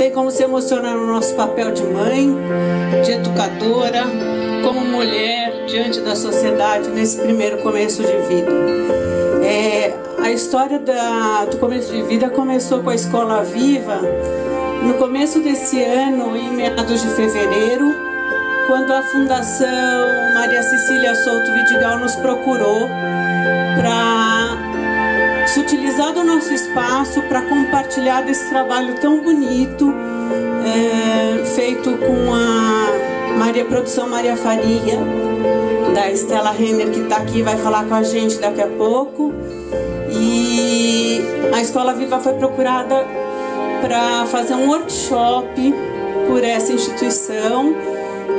tem como se emocionar no nosso papel de mãe, de educadora, como mulher diante da sociedade nesse primeiro começo de vida. A história do começo de vida começou com a Escola Viva no começo desse ano, em meados de fevereiro, quando a Fundação Maria Cecília Souto Vidigal nos procurou para se utilizar do nosso espaço para compartilhar desse trabalho tão bonito, feito com a Produção Maria Faria, da Estela Renner, que está aqui e vai falar com a gente daqui a pouco. E a Escola Viva foi procurada para fazer um workshop por essa instituição,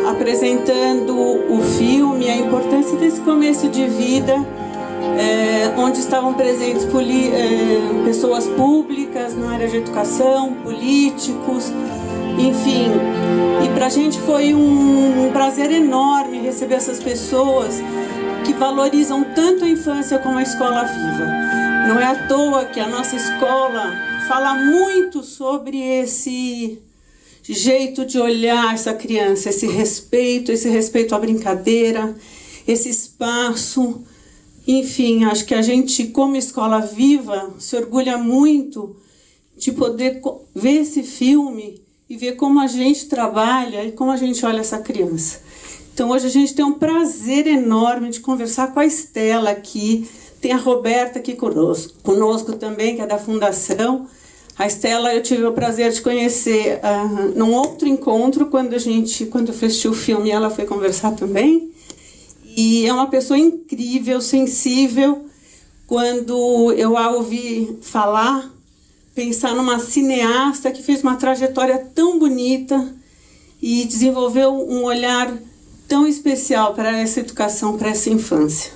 apresentando o filme, a importância desse começo de vida, onde estavam presentes pessoas públicas na área de educação, políticos, enfim. E para a gente foi um prazer enorme receber essas pessoas que valorizam tanto a infância como a Escola Viva. Não é à toa que a nossa escola fala muito sobre esse jeito de olhar essa criança, esse respeito à brincadeira, esse espaço. Enfim, acho que a gente, como Escola Viva, se orgulha muito de poder ver esse filme e ver como a gente trabalha e como a gente olha essa criança. Então hoje a gente tem um prazer enorme de conversar com a Estela aqui. Tem a Roberta aqui conosco também, que é da Fundação. A Estela eu tive o prazer de conhecer num outro encontro, quando eu assisti o filme, ela foi conversar também. E é uma pessoa incrível, sensível. Quando eu a ouvi falar, pensar numa cineasta que fez uma trajetória tão bonita e desenvolveu um olhar tão especial para essa educação, para essa infância.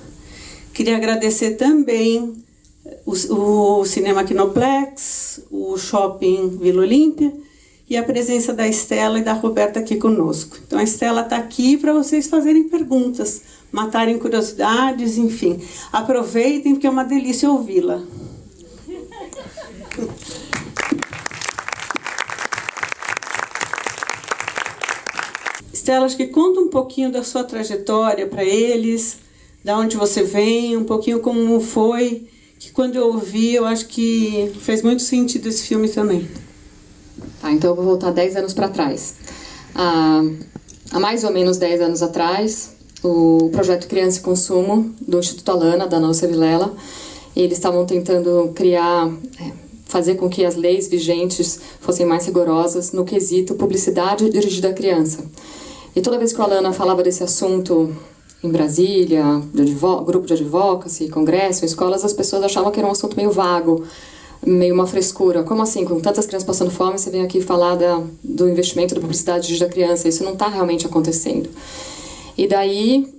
Queria agradecer também o Cinema Kinoplex, o Shopping Vila Olímpia e a presença da Estela e da Roberta aqui conosco. Então a Estela está aqui para vocês fazerem perguntas, matarem curiosidades, enfim. Aproveitem porque é uma delícia ouvi-la. Estela, acho que conta um pouquinho da sua trajetória para eles, da onde você vem, um pouquinho como foi, que quando eu ouvi, eu acho que fez muito sentido esse filme também. Tá, então eu vou voltar 10 anos para trás. Há mais ou menos 10 anos atrás, o projeto Criança e Consumo, do Instituto Alana, da Nossa Vilela, eles estavam tentando fazer com que as leis vigentes fossem mais rigorosas no quesito publicidade dirigida à criança. E toda vez que o Alana falava desse assunto em Brasília, grupo de advocacy, congresso, escolas, as pessoas achavam que era um assunto meio vago, meio uma frescura. Como assim, com tantas crianças passando fome, você vem aqui falar do investimento da publicidade dirigida à criança? Isso não está realmente acontecendo. E daí,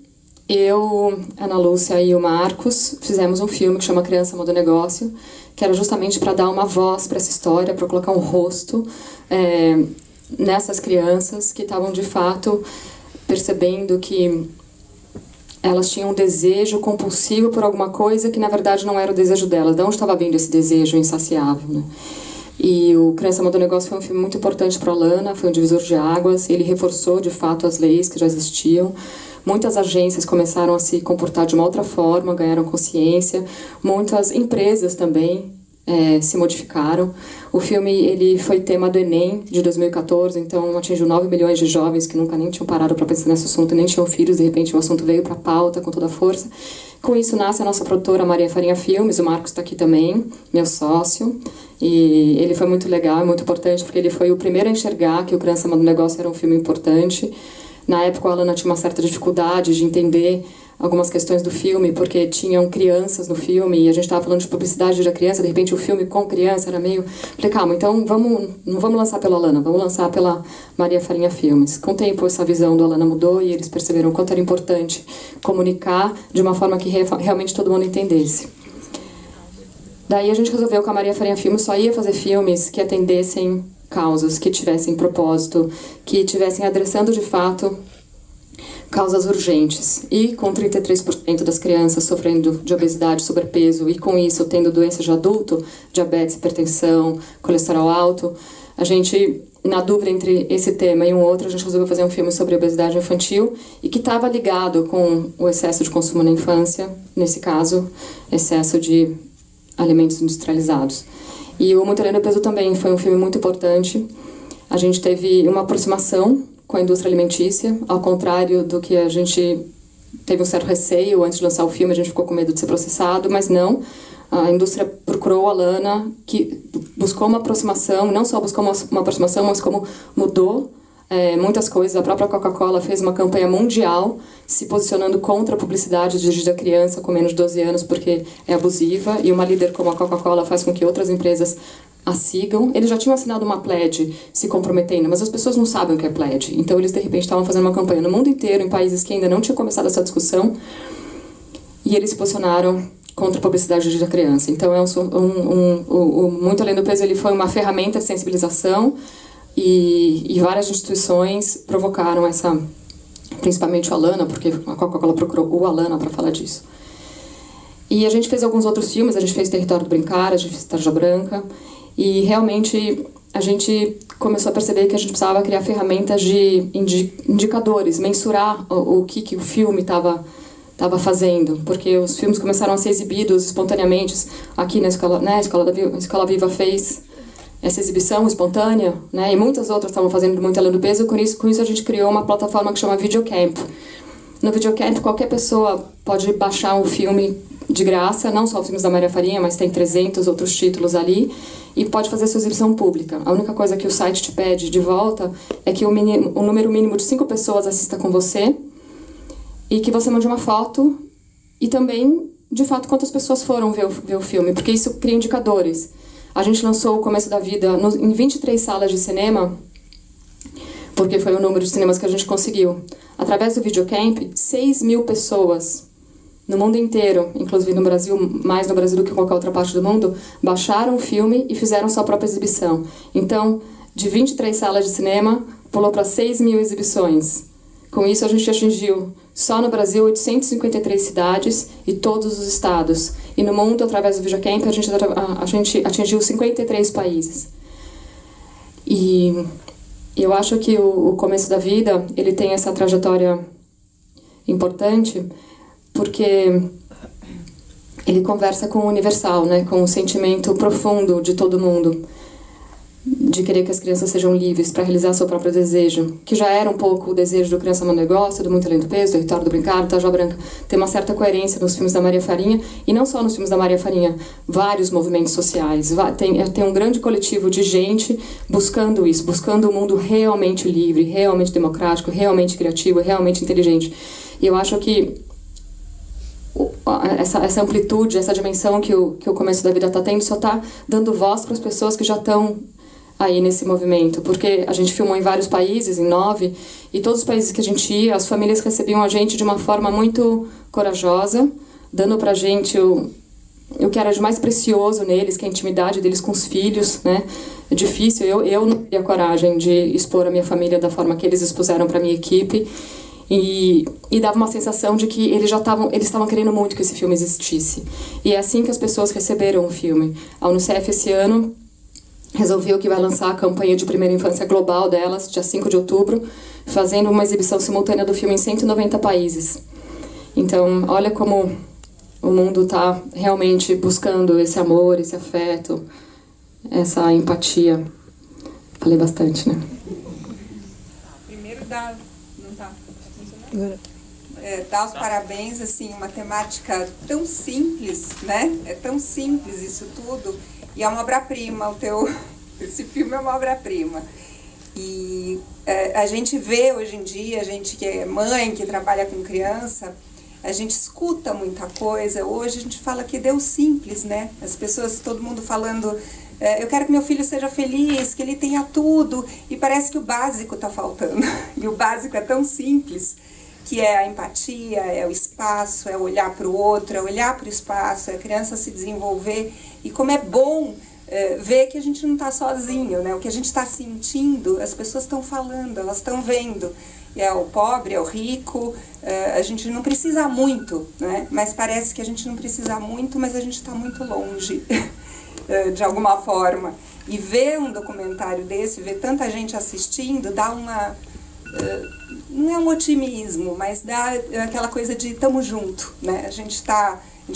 eu, Ana Lúcia e o Marcos fizemos um filme que chama Criança Muda o Negócio, que era justamente para dar uma voz para essa história, para colocar um rosto nessas crianças que estavam, de fato, percebendo que elas tinham um desejo compulsivo por alguma coisa que, na verdade, não era o desejo delas. De onde estava vindo esse desejo insaciável, né? E o Criança Muda o Negócio foi um filme muito importante para a Alana, foi um divisor de águas, ele reforçou, de fato, as leis que já existiam. Muitas agências começaram a se comportar de uma outra forma, ganharam consciência. Muitas empresas também se modificaram. O filme ele foi tema do Enem de 2014, então atingiu 9 milhões de jovens que nunca nem tinham parado para pensar nesse assunto, nem tinham filhos, de repente o assunto veio para a pauta com toda a força. Com isso nasce a nossa produtora Maria Farinha Filmes, o Marcos está aqui também, meu sócio, e ele foi muito legal, muito importante, porque ele foi o primeiro a enxergar que o Criança Muda o Negócio era um filme importante. Na época, a Alana tinha uma certa dificuldade de entender algumas questões do filme, porque tinham crianças no filme, e a gente estava falando de publicidade da criança, de repente o filme com criança era meio... Falei, calma, então não vamos lançar pela Alana, vamos lançar pela Maria Farinha Filmes. Com o tempo, essa visão do Alana mudou, e eles perceberam o quanto era importante comunicar de uma forma que realmente todo mundo entendesse. Daí a gente resolveu que a Maria Farinha Filmes só ia fazer filmes que atendessem causas, que tivessem propósito, que tivessem adressando de fato causas urgentes. E com 33% das crianças sofrendo de obesidade, sobrepeso, e com isso tendo doenças de adulto, diabetes, hipertensão, colesterol alto, A gente, na dúvida entre esse tema e um outro, a gente resolveu fazer um filme sobre obesidade infantil e que estava ligado com o excesso de consumo na infância, nesse caso, excesso de alimentos industrializados. E o Muito Além do Peso também foi um filme muito importante. A gente teve uma aproximação com a indústria alimentícia, ao contrário do que a gente teve um certo receio antes de lançar o filme, a gente ficou com medo de ser processado, mas não. A indústria procurou a Lana, que buscou uma aproximação, não só buscou uma aproximação, mas como mudou muitas coisas. A própria Coca-Cola fez uma campanha mundial se posicionando contra a publicidade dirigida a criança com menos de 12 anos porque é abusiva, e uma líder como a Coca-Cola faz com que outras empresas a sigam. Eles já tinham assinado uma pledge se comprometendo, mas as pessoas não sabem o que é pledge. Então eles de repente estavam fazendo uma campanha no mundo inteiro, em países que ainda não tinham começado essa discussão, e eles se posicionaram contra a publicidade dirigida à criança. Então o Muito Além do Peso ele foi uma ferramenta de sensibilização, e várias instituições provocaram essa, principalmente o Alana, porque a Coca-Cola procurou o Alana para falar disso. E a gente fez alguns outros filmes, a gente fez Território do Brincar, a gente fez Tarja Branca, e realmente a gente começou a perceber que a gente precisava criar ferramentas de indicadores, mensurar o que o filme estava fazendo, porque os filmes começaram a ser exibidos espontaneamente. Aqui na Escola, né, a Escola Viva fez essa exibição espontânea, né, e muitas outras estavam fazendo Muito Além do Peso. Com isso a gente criou uma plataforma que chama Videocamp. No Videocamp qualquer pessoa pode baixar um filme de graça, não só os filmes da Maria Farinha, mas tem 300 outros títulos ali, e pode fazer sua exibição pública. A única coisa que o site te pede de volta é que o número mínimo de 5 pessoas assista com você, e que você mande uma foto, e também, de fato, quantas pessoas foram ver o filme, porque isso cria indicadores. A gente lançou O Começo da Vida em 23 salas de cinema, porque foi o número de cinemas que a gente conseguiu. Através do Videocamp, 6.000 pessoas no mundo inteiro, inclusive no Brasil, mais no Brasil do que em qualquer outra parte do mundo, baixaram o filme e fizeram sua própria exibição. Então, de 23 salas de cinema, pulou para 6.000 exibições. Com isso, a gente atingiu, só no Brasil, 853 cidades e todos os estados. E no mundo, através do Videocamp, a gente atingiu 53 países. E eu acho que o Começo da Vida, ele tem essa trajetória importante, porque ele conversa com o universal, né, com o sentimento profundo de todo mundo, de querer que as crianças sejam livres para realizar seu próprio desejo, que já era um pouco o desejo do Criança Amando Negócio, do Muito Além do Peso, do Território do Brincar, do Tarja Branca. Tem uma certa coerência nos filmes da Maria Farinha, e não só nos filmes da Maria Farinha, vários movimentos sociais. Tem um grande coletivo de gente buscando isso, buscando um mundo realmente livre, realmente democrático, realmente criativo, realmente inteligente. E eu acho que essa amplitude, essa dimensão que o Começo da Vida está tendo, só está dando voz para as pessoas que já estão aí nesse movimento, porque a gente filmou em vários países, em 9, e todos os países que a gente ia, as famílias recebiam a gente de uma forma muito corajosa, dando pra gente o que era de mais precioso neles, que é a intimidade deles com os filhos, né? É difícil, eu não teria coragem de expor a minha família da forma que eles expuseram para minha equipe, e dava uma sensação de que eles estavam querendo muito que esse filme existisse. E é assim que as pessoas receberam o filme. A Unicef esse ano resolveu que vai lançar a campanha de primeira infância global delas, dia 5 de outubro, fazendo uma exibição simultânea do filme em 190 países. Então, olha como o mundo está realmente buscando esse amor, esse afeto, essa empatia. Falei bastante, né? Primeiro dá... Não tá funcionando? Dar os parabéns, assim, uma temática tão simples, né? É tão simples isso tudo. E é uma obra-prima, esse filme é uma obra-prima. E a gente vê hoje em dia, a gente que é mãe, que trabalha com criança, a gente escuta muita coisa. Hoje a gente fala que Deus simples, né? As pessoas, todo mundo falando, eu quero que meu filho seja feliz, que ele tenha tudo. E parece que o básico está faltando. E o básico é tão simples, que é a empatia, é o espaço, é olhar para o outro, é olhar para o espaço, é a criança se desenvolver. E como é bom ver que a gente não está sozinho, né? O que a gente está sentindo, as pessoas estão falando, elas estão vendo. É o pobre, é o rico, a gente não precisa muito, né? Mas parece que a gente não precisa muito, mas a gente está muito longe, de alguma forma. E ver um documentário desse, ver tanta gente assistindo, dá uma... não é um otimismo, mas dá aquela coisa de estamos junto, né? A gente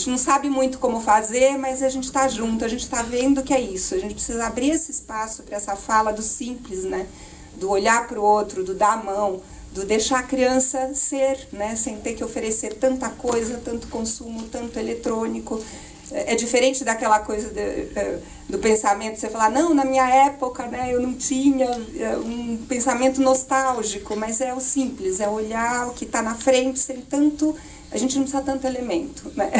não sabe muito como fazer, mas a gente está junto, a gente está vendo que é isso. A gente precisa abrir esse espaço para essa fala do simples, né? Do olhar para o outro, do dar a mão, do deixar a criança ser, né? Sem ter que oferecer tanta coisa, tanto consumo, tanto eletrônico. É diferente daquela coisa do pensamento, você falar, não, na minha época, né, eu não tinha um pensamento nostálgico, mas é o simples, é olhar o que está na frente sem tanto, a gente não precisa tanto elemento, né?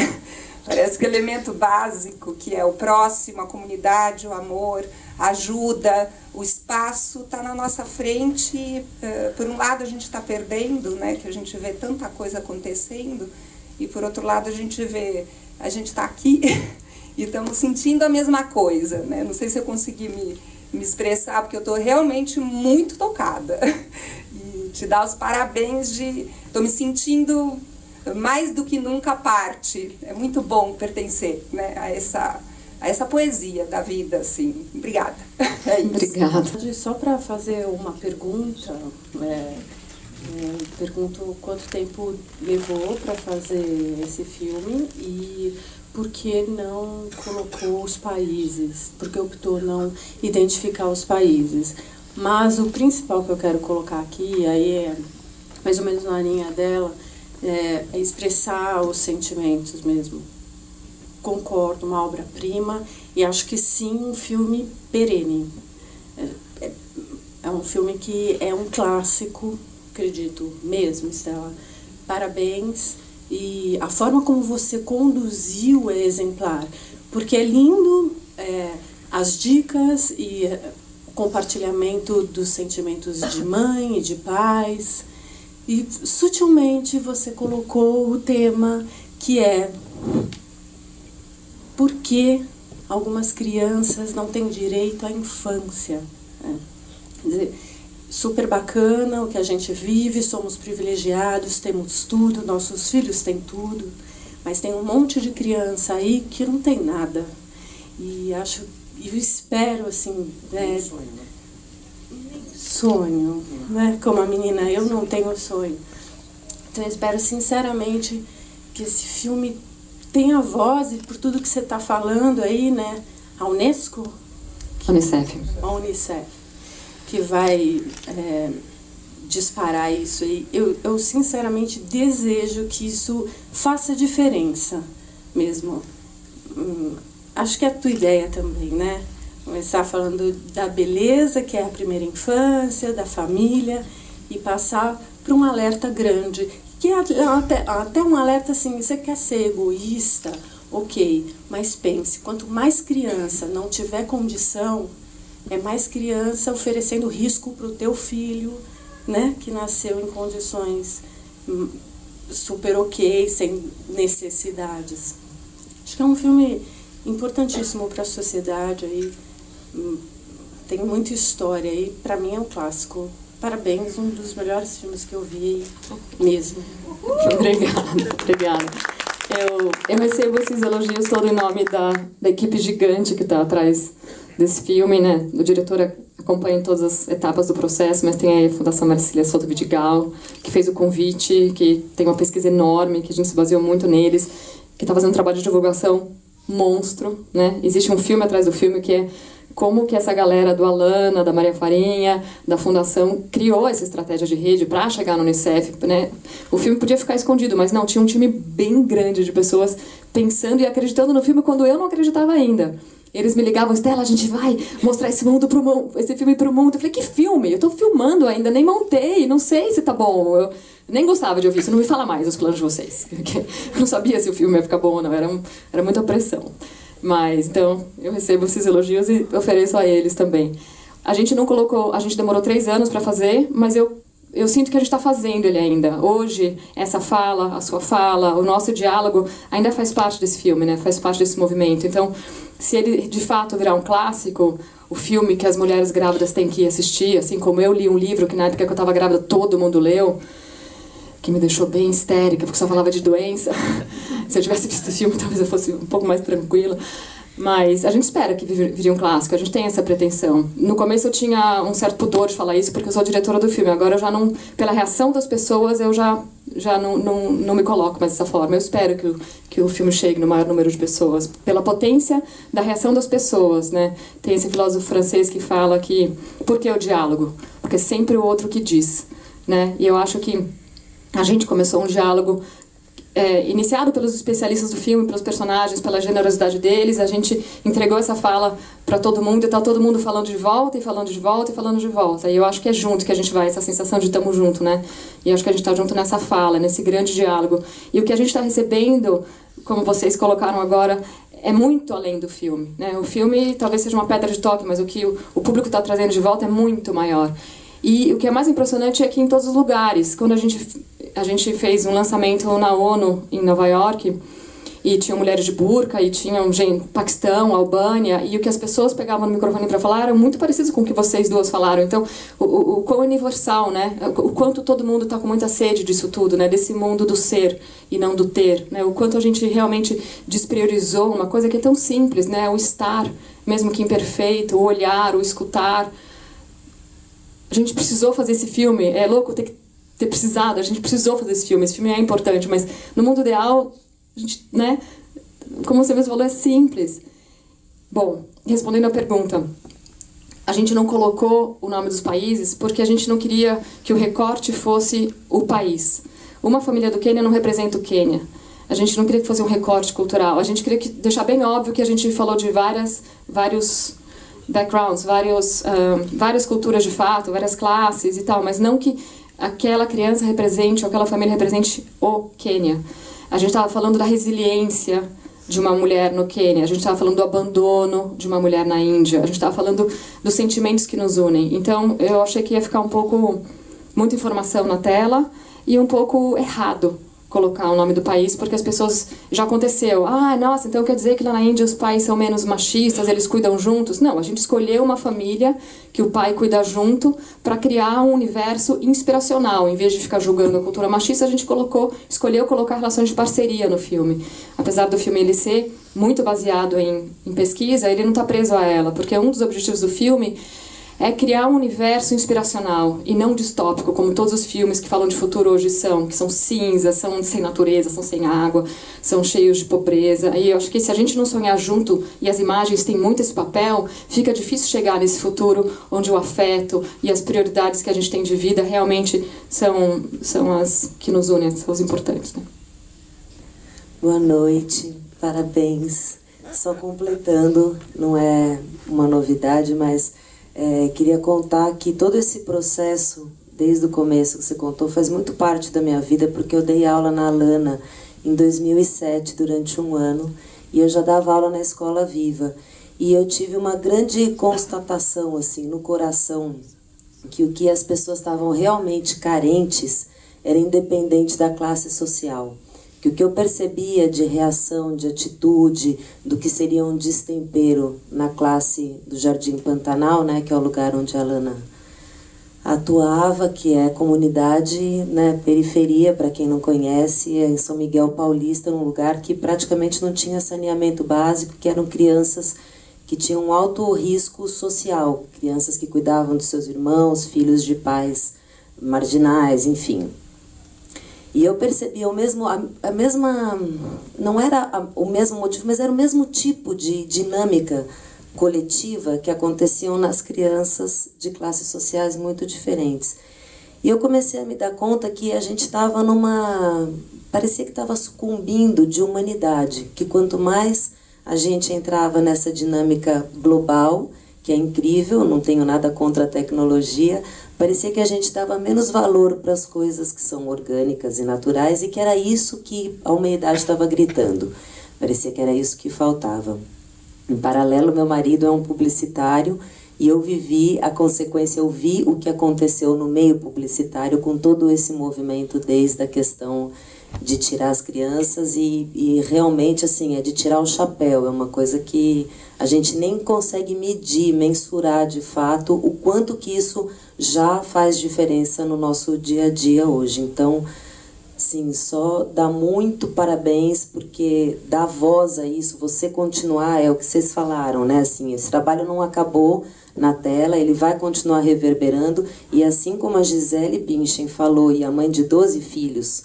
Parece que o elemento básico, que é o próximo, a comunidade, o amor, a ajuda, o espaço, está na nossa frente e, por um lado, a gente está perdendo, né, que a gente vê tanta coisa acontecendo, e por outro lado, a gente está aqui e estamos sentindo a mesma coisa, né? Não sei se eu consegui me expressar, porque eu estou realmente muito tocada. E te dar os parabéns estou me sentindo mais do que nunca parte. É muito bom pertencer, né, a essa poesia da vida, assim. Obrigada. É isso. Obrigada. Só para fazer uma pergunta, pergunto quanto tempo levou para fazer esse filme e por que não colocou os países, por que optou não identificar os países. Mas o principal que eu quero colocar aqui, aí é mais ou menos na linha dela, é expressar os sentimentos mesmo. Concordo, uma obra-prima, e acho que sim, um filme perene. É um filme que é um clássico, acredito mesmo, Estela. Parabéns. E a forma como você conduziu é exemplar, porque é lindo as dicas e o compartilhamento dos sentimentos de mãe e de pais. E sutilmente você colocou o tema que é por que algumas crianças não têm direito à infância. Quer dizer, super bacana o que a gente vive, somos privilegiados, temos tudo, nossos filhos têm tudo, mas tem um monte de criança aí que não tem nada. E eu espero, assim, sonho, né? Como a menina, eu não tenho sonho. Então eu espero sinceramente que esse filme tenha voz, e por tudo que você está falando aí, né? A Unesco? Unicef. A Unicef, que vai disparar isso. E eu sinceramente desejo que isso faça diferença mesmo. Acho que é a tua ideia também, né? Começar falando da beleza, que é a primeira infância, da família, e passar para um alerta grande, que é até um alerta assim, você quer ser egoísta, ok, mas pense, quanto mais criança não tiver condição, é mais criança oferecendo risco para o teu filho, né, que nasceu em condições super ok, sem necessidades. Acho que é um filme importantíssimo para a sociedade, aí tem muita história, e para mim é um clássico. Parabéns, um dos melhores filmes que eu vi mesmo. Obrigada. Eu recebo esses elogios todo em nome da equipe gigante que está atrás desse filme, né? O diretor acompanha em todas as etapas do processo, mas tem aí a Fundação Marcília Soto Vidigal, que fez o convite, que tem uma pesquisa enorme, que a gente se baseou muito neles, que está fazendo um trabalho de divulgação monstro, né? Existe um filme atrás do filme que é como que essa galera do Alana, da Maria Farinha, da Fundação, criou essa estratégia de rede para chegar no Unicef, né? O filme podia ficar escondido, mas não, tinha um time bem grande de pessoas pensando e acreditando no filme quando eu não acreditava ainda. Eles me ligavam, Estela, a gente vai mostrar esse filme pro mundo. Eu falei, que filme? Eu tô filmando ainda, nem montei, não sei se tá bom. Eu nem gostava de ouvir isso, não me fala mais os planos de vocês. Eu não sabia se o filme ia ficar bom ou não, era muita pressão. Mas, então, eu recebo esses elogios e ofereço a eles também. A gente não colocou, a gente demorou 3 anos para fazer, mas eu sinto que a gente está fazendo ele ainda. Hoje, essa fala, a sua fala, o nosso diálogo ainda faz parte desse filme, né? Faz parte desse movimento. Então, se ele de fato virar um clássico, o filme que as mulheres grávidas têm que assistir, assim como eu li um livro que na época que eu estava grávida todo mundo leu, que me deixou bem histérica, porque só falava de doença. Se eu tivesse visto o filme, talvez eu fosse um pouco mais tranquila. Mas a gente espera que viria um clássico, a gente tem essa pretensão. No começo eu tinha um certo pudor de falar isso, porque eu sou diretora do filme. Agora eu já não, pela reação das pessoas, eu já não me coloco mais dessa forma. Eu espero que o filme chegue no maior número de pessoas, pela potência da reação das pessoas, né? Tem esse filósofo francês que fala que, por que o diálogo? Porque é sempre o outro que diz, né? E eu acho que a gente começou um diálogo iniciado pelos especialistas do filme, pelos personagens, pela generosidade deles. A gente entregou essa fala para todo mundo e está todo mundo falando de volta e falando de volta e falando de volta. E eu acho que é junto que a gente vai, essa sensação de estamos junto, né? E eu acho que a gente está junto nessa fala, nesse grande diálogo. E o que a gente está recebendo, como vocês colocaram agora, é muito além do filme, né? O filme talvez seja uma pedra de toque, mas o que o público está trazendo de volta é muito maior. E o que é mais impressionante é que em todos os lugares, quando a gente fez um lançamento na ONU, em Nova York, e tinham mulheres de burca, e tinham gente, Paquistão, Albânia, e o que as pessoas pegavam no microfone para falar era muito parecido com o que vocês duas falaram. Então, o quão universal, né? O quanto todo mundo está com muita sede disso tudo, né? Desse mundo do ser e não do ter, né? O quanto a gente realmente despriorizou uma coisa que é tão simples, né? O estar, mesmo que imperfeito, o olhar, o escutar. A gente precisou fazer esse filme, é louco ter precisado, a gente precisou fazer esse filme é importante, mas no mundo ideal, a gente, né, como você mesmo falou, é simples. Bom, respondendo à pergunta, a gente não colocou o nome dos países porque a gente não queria que o recorte fosse o país. Uma família do Quênia não representa o Quênia. A gente não queria que fosse um recorte cultural, a gente queria deixar bem óbvio que a gente falou de vários backgrounds, várias culturas de fato, várias classes e tal, mas não que aquela criança represente ou aquela família represente o Quênia. A gente estava falando da resiliência de uma mulher no Quênia, a gente estava falando do abandono de uma mulher na Índia, a gente estava falando dos sentimentos que nos unem. Então eu achei que ia ficar muita informação na tela e um pouco errado colocar o nome do país, porque as pessoas, já aconteceu, nossa, então quer dizer que lá na Índia os pais são menos machistas, eles cuidam juntos? Não, a gente escolheu uma família que o pai cuida junto para criar um universo inspiracional. Em vez de ficar julgando a cultura machista, a gente escolheu colocar relações de parceria no filme. Apesar do filme ele ser muito baseado em pesquisa, ele não está preso a ela, porque um dos objetivos do filme é criar um universo inspiracional e não distópico, como todos os filmes que falam de futuro hoje são, que são cinzas, são sem natureza, são sem água, são cheios de pobreza. E eu acho que se a gente não sonhar junto, e as imagens têm muito esse papel, fica difícil chegar nesse futuro onde o afeto e as prioridades que a gente tem de vida realmente são as que nos unem, são os importantes, né? Boa noite, parabéns. Só completando, não é uma novidade, mas queria contar que todo esse processo, desde o começo que você contou, faz muito parte da minha vida, porque eu dei aula na Alana em 2007, durante um ano, e eu já dava aula na Escola Viva. E eu tive uma grande constatação, assim, no coração, que o que as pessoas estavam realmente carentes era independente da classe social. Que o que eu percebia de reação, de atitude, do que seria um destempero na classe do Jardim Pantanal, né, que é o lugar onde a Alana atuava, que é comunidade, né, periferia, para quem não conhece, é em São Miguel Paulista, num lugar que praticamente não tinha saneamento básico, que eram crianças que tinham um alto risco social, crianças que cuidavam de seus irmãos, filhos de pais marginais, enfim. E eu percebi a mesma, não era o mesmo motivo, mas era o mesmo tipo de dinâmica coletiva que aconteciam nas crianças de classes sociais muito diferentes. E eu comecei a me dar conta que a gente estava parecia que estava sucumbindo de humanidade, que quanto mais a gente entrava nessa dinâmica global, que é incrível, não tenho nada contra a tecnologia, parecia que a gente dava menos valor para as coisas que são orgânicas e naturais e que era isso que a humanidade estava gritando. Parecia que era isso que faltava. Em paralelo, meu marido é um publicitário e eu vivi a consequência, eu vi o que aconteceu no meio publicitário com todo esse movimento, desde a questão de tirar as crianças e realmente, assim, é de tirar o chapéu. É uma coisa que a gente nem consegue medir, mensurar de fato o quanto que isso já faz diferença no nosso dia a dia hoje. Então, sim, só dar muito parabéns, porque dar voz a isso, você continuar, é o que vocês falaram, né? Assim, esse trabalho não acabou na tela, ele vai continuar reverberando, e assim como a Gisele Bündchen falou, e a mãe de 12 filhos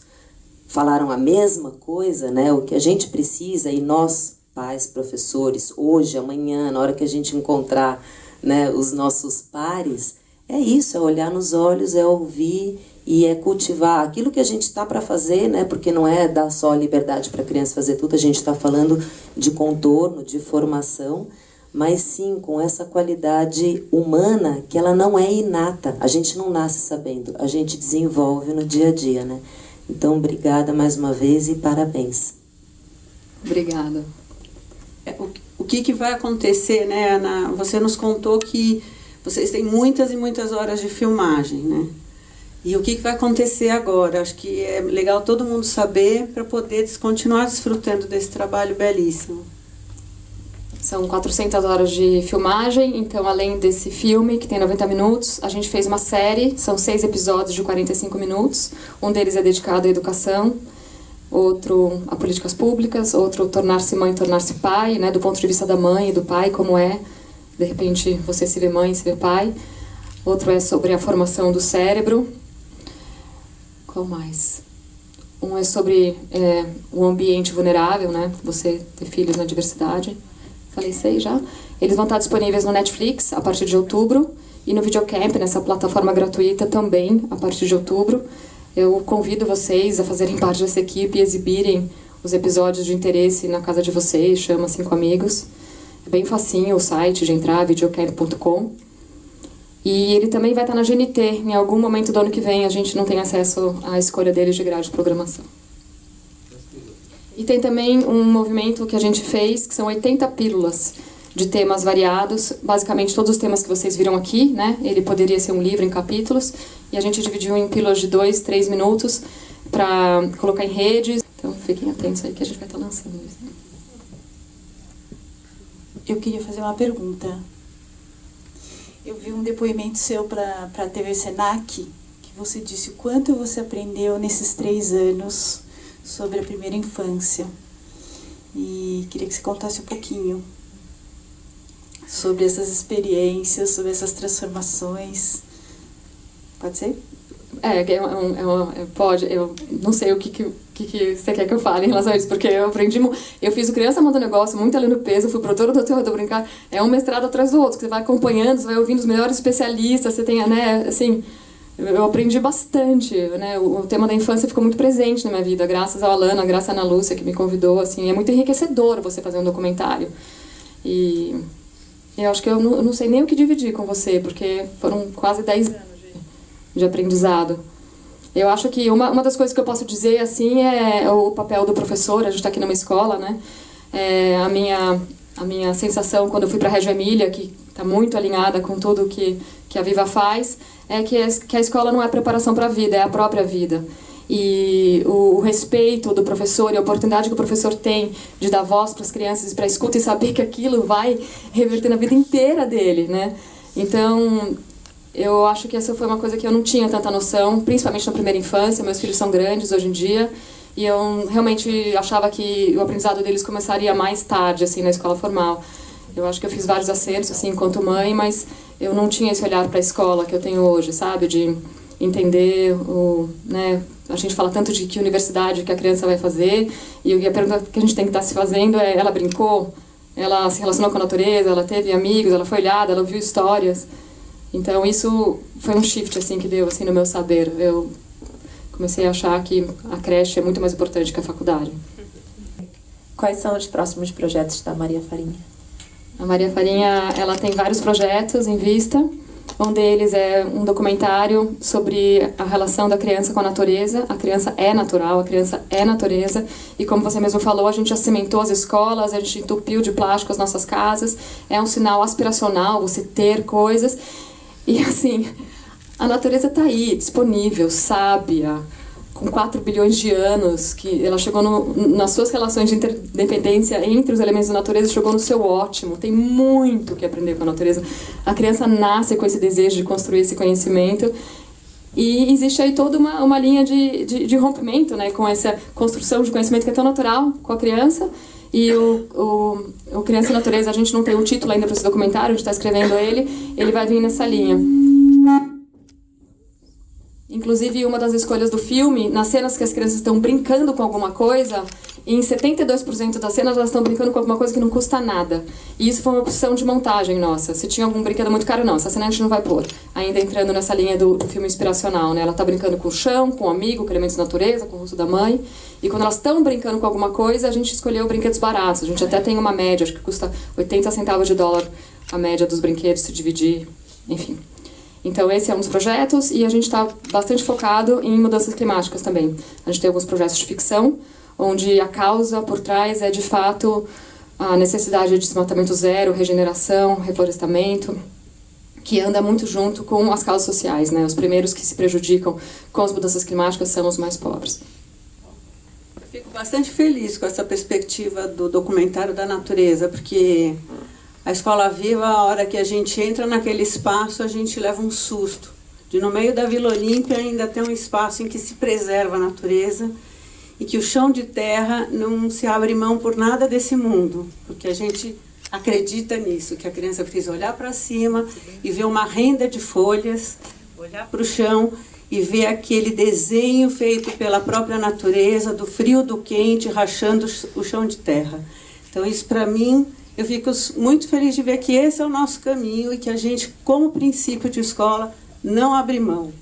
falaram a mesma coisa, né? O que a gente precisa, e nós, pais, professores, hoje, amanhã, na hora que a gente encontrar, né, os nossos pares, é isso, é olhar nos olhos, é ouvir e é cultivar aquilo que a gente está para fazer, né? Porque não é dar só liberdade para a criança fazer tudo, a gente está falando de contorno, de formação, mas sim com essa qualidade humana que ela não é inata. A gente não nasce sabendo, a gente desenvolve no dia a dia, né? Então, obrigada mais uma vez e parabéns. Obrigada. O que vai acontecer, né, Ana? Você nos contou que vocês têm muitas e muitas horas de filmagem, né? E o que vai acontecer agora? Acho que é legal todo mundo saber para poder continuar desfrutando desse trabalho belíssimo. São 400 horas de filmagem, então além desse filme, que tem 90 minutos, a gente fez uma série, são 6 episódios de 45 minutos, um deles é dedicado à educação, outro a políticas públicas, outro tornar-se mãe, tornar-se pai, né, do ponto de vista da mãe e do pai, como é, de repente, você se vê mãe, se vê pai. Outro é sobre a formação do cérebro. Qual mais? Um é sobre o ambiente vulnerável, né, você ter filhos na diversidade. Falei 6 já. Eles vão estar disponíveis no Netflix a partir de outubro e no Videocamp, nessa plataforma gratuita também, a partir de outubro. Eu convido vocês a fazerem parte dessa equipe e exibirem os episódios de interesse na casa de vocês, chama 5 amigos. É bem facinho o site de entrar, videocamp.com. E ele também vai estar na GNT, em algum momento do ano que vem, a gente não tem acesso à escolha deles de grade de programação. E tem também um movimento que a gente fez, que são 80 pílulas de temas variados, basicamente todos os temas que vocês viram aqui, né? Ele poderia ser um livro em capítulos, e a gente dividiu em pílulas de 2, 3 minutos para colocar em redes. Então fiquem atentos aí que a gente vai estar lançando isso. Eu queria fazer uma pergunta. Eu vi um depoimento seu para a TV Senac, que você disse o quanto você aprendeu nesses 3 anos sobre a primeira infância. E queria que você contasse um pouquinho sobre essas experiências, sobre essas transformações. Pode ser? Pode. Eu não sei o que você quer que eu fale em relação a isso, porque eu aprendi... Eu fiz o Criança Manda Negócio, muito além do peso, fui produtora do Doutor Brincar. É um mestrado atrás do outro, que você vai acompanhando, você vai ouvindo os melhores especialistas, você tem, né, assim... Eu aprendi bastante, né? O tema da infância ficou muito presente na minha vida, graças à Alana, graças à Ana Lúcia, que me convidou, assim, é muito enriquecedor você fazer um documentário. E eu acho que eu não sei nem o que dividir com você, porque foram quase 10 anos de aprendizado. Eu acho que uma das coisas que eu posso dizer, assim, é o papel do professor. A gente está aqui numa escola, né? A minha sensação quando eu fui para a Reggio Emília, que está muito alinhada com tudo que a Viva faz, é que a escola não é preparação para a vida, é a própria vida. E o respeito do professor e a oportunidade que o professor tem de dar voz para as crianças, para a escuta e saber que aquilo vai reverter na vida inteira dele, né? Então, eu acho que essa foi uma coisa que eu não tinha tanta noção, principalmente na primeira infância. Meus filhos são grandes hoje em dia, e eu realmente achava que o aprendizado deles começaria mais tarde, assim, na escola formal. Eu acho que eu fiz vários acertos, assim, enquanto mãe, mas eu não tinha esse olhar para a escola que eu tenho hoje, sabe? De entender né? A gente fala tanto de que universidade que a criança vai fazer, e a pergunta que a gente tem que estar se fazendo é: ela brincou? Ela se relacionou com a natureza? Ela teve amigos? Ela foi olhada? Ela ouviu histórias? Então isso foi um shift, assim, que deu, assim, no meu saber. Eu comecei a achar que a creche é muito mais importante que a faculdade. Quais são os próximos projetos da Maria Farinha? A Maria Farinha, ela tem vários projetos em vista. Um deles é um documentário sobre a relação da criança com a natureza. A criança é natural, a criança é natureza. E como você mesmo falou, a gente já cimentou as escolas, a gente entupiu de plástico as nossas casas. É um sinal aspiracional você ter coisas. E assim, a natureza está aí, disponível, sábia, com 4 bilhões de anos, que ela chegou nas suas relações de interdependência entre os elementos da natureza, chegou no seu ótimo. Tem muito que aprender com a natureza. A criança nasce com esse desejo de construir esse conhecimento, E existe aí toda uma linha de rompimento, né, com essa construção de conhecimento que é tão natural com a criança. E o Criança e Natureza, a gente não tem o título ainda para esse documentário, a gente está escrevendo ele vai vir nessa linha. Inclusive, uma das escolhas do filme, nas cenas que as crianças estão brincando com alguma coisa, em 72% das cenas elas estão brincando com alguma coisa que não custa nada. E isso foi uma opção de montagem nossa. Se tinha algum brinquedo muito caro, não, essa cena a gente não vai pôr. Ainda entrando nessa linha do filme inspiracional, né? Ela está brincando com o chão, com o amigo, com elementos de natureza, com o rosto da mãe. E quando elas estão brincando com alguma coisa, a gente escolheu brinquedos baratos. A gente até tem uma média, acho que custa 80 centavos de dólar a média dos brinquedos, se dividir, enfim. Então esse é um dos projetos e a gente está bastante focado em mudanças climáticas também. A gente tem alguns projetos de ficção, onde a causa por trás é de fato a necessidade de desmatamento zero, regeneração, reflorestamento, que anda muito junto com as causas sociais, né? Os primeiros que se prejudicam com as mudanças climáticas são os mais pobres. Eu fico bastante feliz com essa perspectiva do documentário da natureza, porque a Escola Viva, a hora que a gente entra naquele espaço, a gente leva um susto. De no meio da Vila Olímpia ainda tem um espaço em que se preserva a natureza e que o chão de terra não se abre mão por nada desse mundo, porque a gente acredita nisso, que a criança precisa olhar para cima e ver uma renda de folhas, olhar para o chão e ver aquele desenho feito pela própria natureza, do frio, do quente, rachando o chão de terra. Então isso para mim, eu fico muito feliz de ver que esse é o nosso caminho e que a gente, como princípio de escola, não abre mão.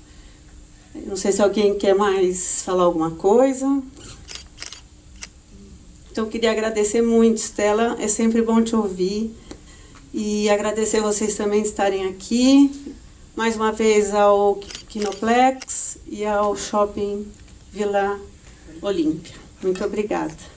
Não sei se alguém quer mais falar alguma coisa. Então, eu queria agradecer muito, Stella. É sempre bom te ouvir. E agradecer vocês também de estarem aqui. Mais uma vez ao Kinoplex e ao Shopping Vila Olímpia. Muito obrigada.